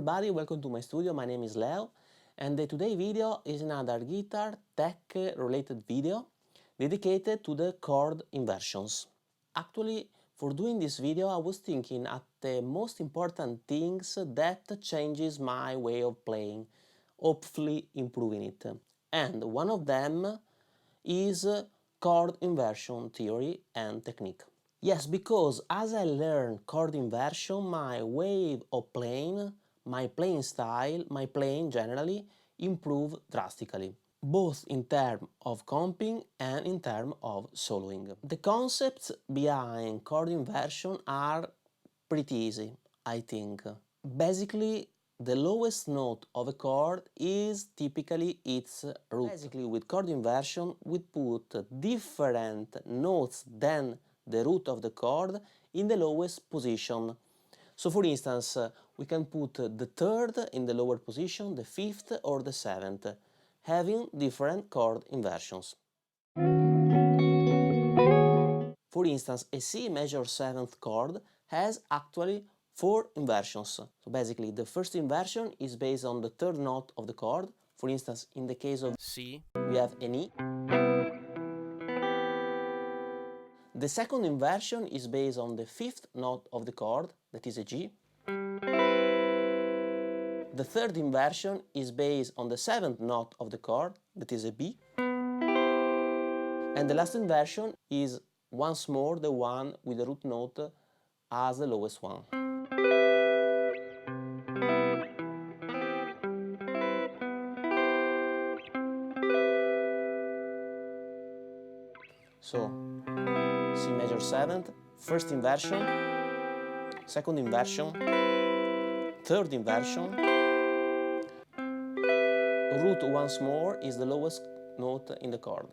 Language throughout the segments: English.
everybody, welcome to my studio. My name is Leo and today's video is another guitar tech related video dedicated to the chord inversions. Actually, for doing this video I was thinking at the most important things that changes my way of playing, hopefully improving it. And one of them is chord inversion theory and technique. Yes, because as I learn chord inversion, my way of playing, my playing style, my playing generally improve drastically, both in terms of comping and in terms of soloing. The concepts behind chord inversion are pretty easy, I think. Basically, the lowest note of a chord is typically its root. Basically, with chord inversion, we put different notes than the root of the chord in the lowest position. So for instance, we can put the third in the lower position, the fifth or the seventh, having different chord inversions. For instance, a C major 7th chord has actually 4 inversions. So basically the first inversion is based on the third note of the chord. For instance, in the case of C, we have an E. The second inversion is based on the 5th note of the chord, that is a G. The third inversion is based on the 7th note of the chord, that is a B. And the last inversion is once more the one with the root note as the lowest one. So, C major 7th, first inversion, second inversion, third inversion, root once more is the lowest note in the chord.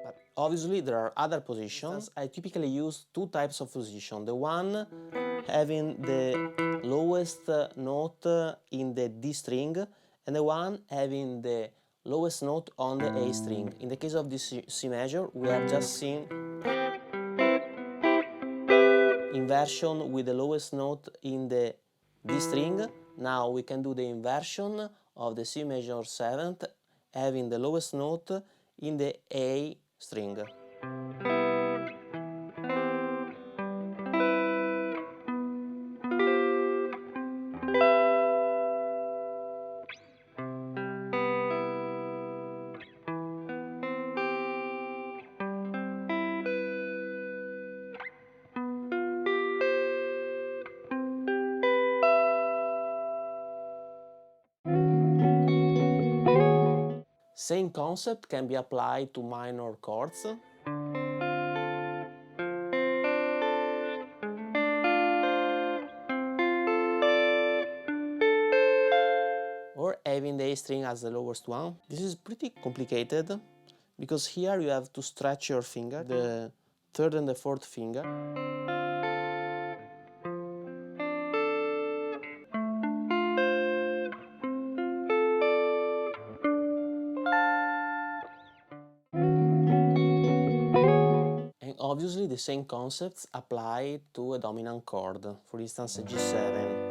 But obviously there are other positions. I typically use two types of position. The one having the lowest note in the D string and the one having the lowest note on the A string. In the case of this C major, we have just seen inversion with the lowest note in the D string. Now we can do the inversion of the C major 7th having the lowest note in the A string. Same concept can be applied to minor chords. Or having the A string as the lowest one. This is pretty complicated because here you have to stretch your finger, the third and the fourth finger. And obviously the same concepts apply to a dominant chord, for instance a G7.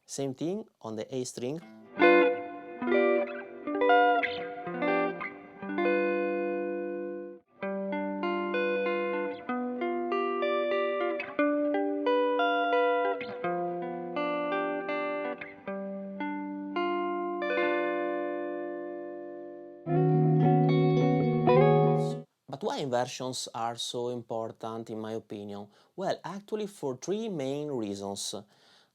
Same thing on the A string. But why inversions are so important in my opinion? Well, actually for three main reasons.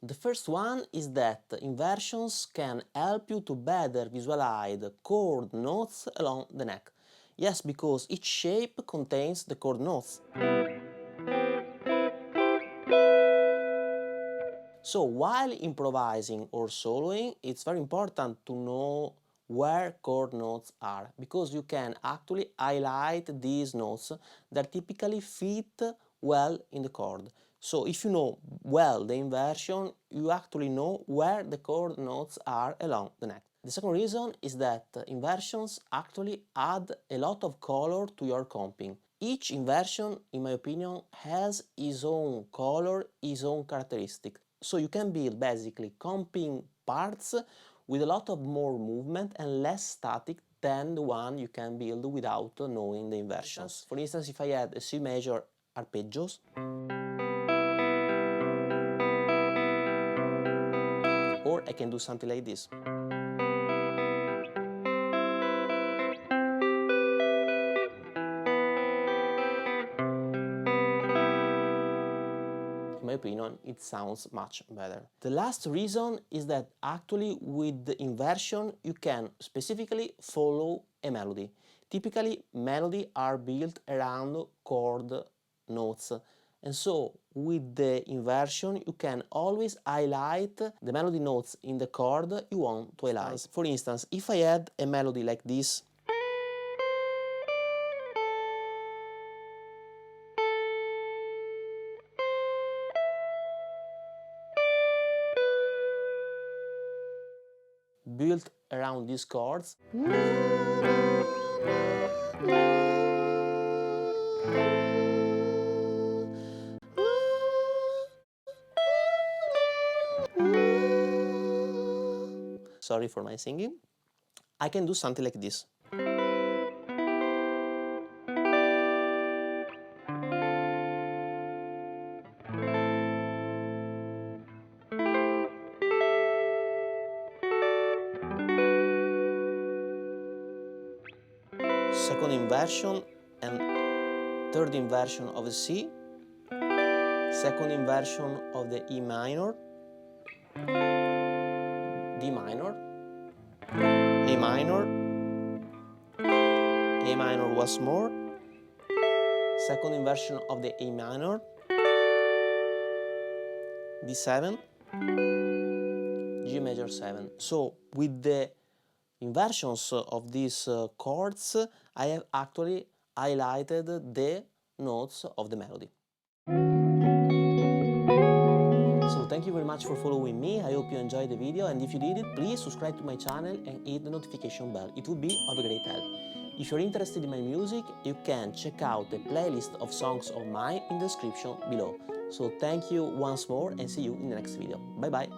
The first one is that inversions can help you to better visualize the chord notes along the neck. Yes, because each shape contains the chord notes. So while improvising or soloing, it's very important to know where chord notes are, because you can actually highlight these notes that typically fit well in the chord. So if you know well the inversion, you actually know where the chord notes are along the neck. The second reason is that inversions actually add a lot of color to your comping. Each inversion, in my opinion, has its own color, its own characteristic. So you can build basically comping parts with a lot of more movement and less static than the one you can build without knowing the inversions. For instance, if I had a C major arpeggios, or I can do something like this. In my opinion, it sounds much better. The last reason is that actually with the inversion you can specifically follow a melody. Typically, melodies are built around chord notes. And so with the inversion you can always highlight the melody notes in the chord you want to highlight. For instance, if I had a melody like this, built around these chords, sorry for my singing, I can do something like this. Second inversion and third inversion of the C, second inversion of the E minor, D minor, A minor, A minor once more, second inversion of the A minor, D7, G major 7. So with the inversions of these chords, I have actually highlighted the notes of the melody. So thank you very much for following me. I hope you enjoyed the video, and if you did it, please subscribe to my channel and hit the notification bell. It would be of a great help. If you're interested in my music, you can check out the playlist of songs of mine in the description below. So thank you once more and see you in the next video. Bye bye!